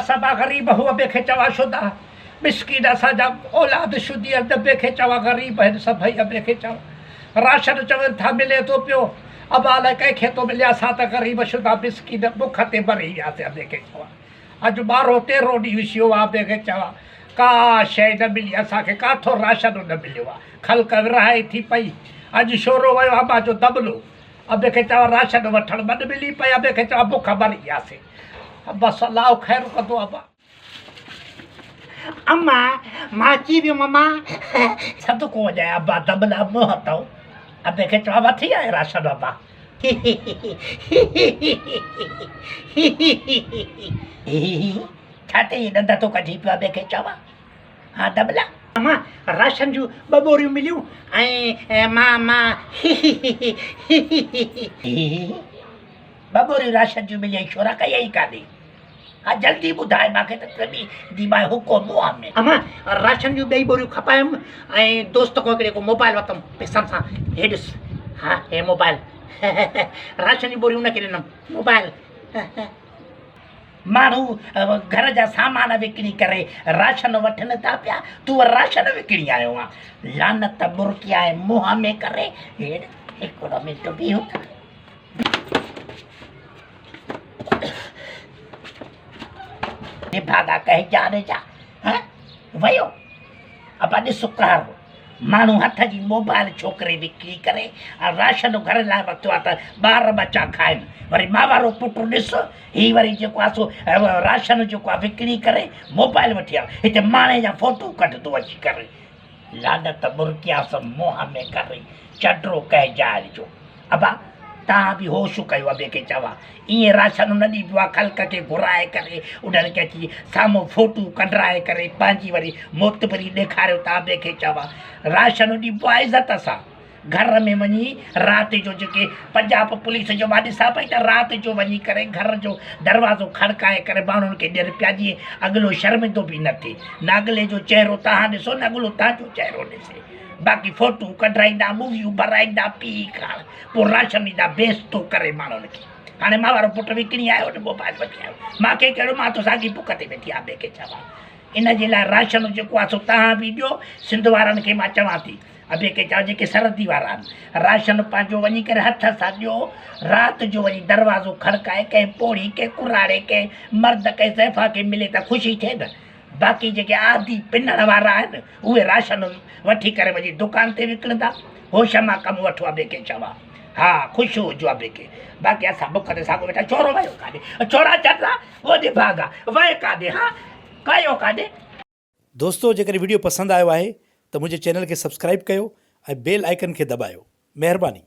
सभा ग़रीब हुआ ॿिए चवा शुदा मिसकीन असांजा औलाद शुदी ॿिए खे चवा ग़रीब आहिनि सभई ॿिए खे चवा राशन चवनि था मिले थो पियो अबाल कंहिंखे थो मिले असां त ग़रीब शुदा मिसकीन बुख ते मरी वियासीं ॿिए खे चवा अॼु 12 13 ॾींहुं विसियो आहे ॿिए खे चवा का शइ न मिली असांखे काथो राशन न मिलियो आहे ख़ल्क विरहाए थी पई अॼु शोरो वियो अम्मा जो दबलो ॿिए खे चवा राशन वठणु न मिली पई ॿिए खे चवा बुख मरी वियासीं बस अल्लाह ख़ैर कंदो अब्बा अम्मा मां अची वियो मम्मा सदको वॼाए अब्बा दबला मोह अथव अबे खे चवा वठी आए राशन अब्बा छा ते ॾंद थो कढी पियो ॿिए खे चवा हा दबला अम्मा राशन जूं 2 बोरियूं मिलियूं ऐं मां 2 बोरियूं राशन जूं मिलियूं छोरा कई ई कान्हे हा जल्दी ॿुधाए मूंखे त कॾहिं दीमाए हुको मुंहं में अम्मा राशन जूं 2 बोरियूं खपायमि ऐं दोस्त को हिकिड़े को मोबाइल वरितमि पैसनि सां हे ॾिस हा हे मोबाइल राशन जूं बोरियूं उनखे ॾिनमि मोबाइल माण्हू घर जा सामान विकिणी करे राशन वठनि था पिया तूं राशन विकिणी आयो आहे लानत बुरकी आहे मुंहं में करे हिकिड़ो मिंट बीहो भागा कहे जाने जा वयो अब ॾिस कार माण्हू हथ जी मोबाइल छोकिरे विकिणी करे राशन घर लाइ वरितो आहे त ॿार बचा खाइनि वरी मां वारो पुटु ॾिस हीअ वरी जेको आहे सो राशन जेको आहे विकिणी करे मोबाइल वठी आयो हिते माणे जा फ़ोटू कढंदो अची करे लानत बुरकियास मुंहं में करे चडरो कहे जाल जो अबा तव्हां बि होश कयो ॿिए खे चवा ईअं राशन न ॾिबो आहे ख़ल्क खे घुराए करे उन्हनि खे अची साम्हूं फ़ोटू कढाए करे पंहिंजी वरी मोतबरी ॾेखारियो था ॿिए खे चवा राशन ॾिबो आहे इज़त सां घर में वञी राति जो जेके पंजाब पुलिस जो मां ॾिसां पई त राति जो वञी करे घर जो दरवाज़ो खड़काए करे माण्हुनि खे ॾियनि पिया जीअं अॻिलो शर्मिंदो बि न थिए न अॻिले जो चहिरो तव्हां ॾिसो न अॻिलो तव्हांजो चहिरो ॾिसे बाक़ी फ़ोटू कढाईंदा मूवियूं भराईंदा पी खाण पोइ राशन ॾींदा बेइज़तो करे माण्हुनि खे हाणे मां वारो पुटु विकिणी आयो न मोबाइल वठी आयो मूंखे कहिड़ो मां त साॻी बुख ते वेठी आहे ॿिए खे चवां इन जे लाइ राशन जेको आहे सो तव्हां बि ॾियो सिंध वारनि खे मां चवां थी ॿिए खे चवां जेके सरहदी वारा आहिनि राशन पंहिंजो वञी करे हथ सां ॾियो राति जो वञी दरवाज़ो खड़काए कंहिं पोड़ी कंहिं कुराड़े कंहिं मर्द कंहिं ज़ैफ़ा खे मिले त ख़ुशी थिए न बाक़ी जेके आदि पिनण वारा आहिनि उहे राशन वठी करे वञी दुकान ते विकिणंदा होश मां कमु वठो आहे ॿिए खे चवां हा ख़ुशि हुजो आहे ॿिए खे बाक़ी असां बुख ते साॻियो वेठा छोरो वियो काॾे छोरा चढ़ंदा ओॾे भागा वए काॾे हा कयो काॾे दोस्तो जेकर वीडियो पसंदि आयो आहे त मुंहिंजे चैनल खे सब्सक्राइब कयो ऐं बेल आइकन खे दॿायो महिरबानी।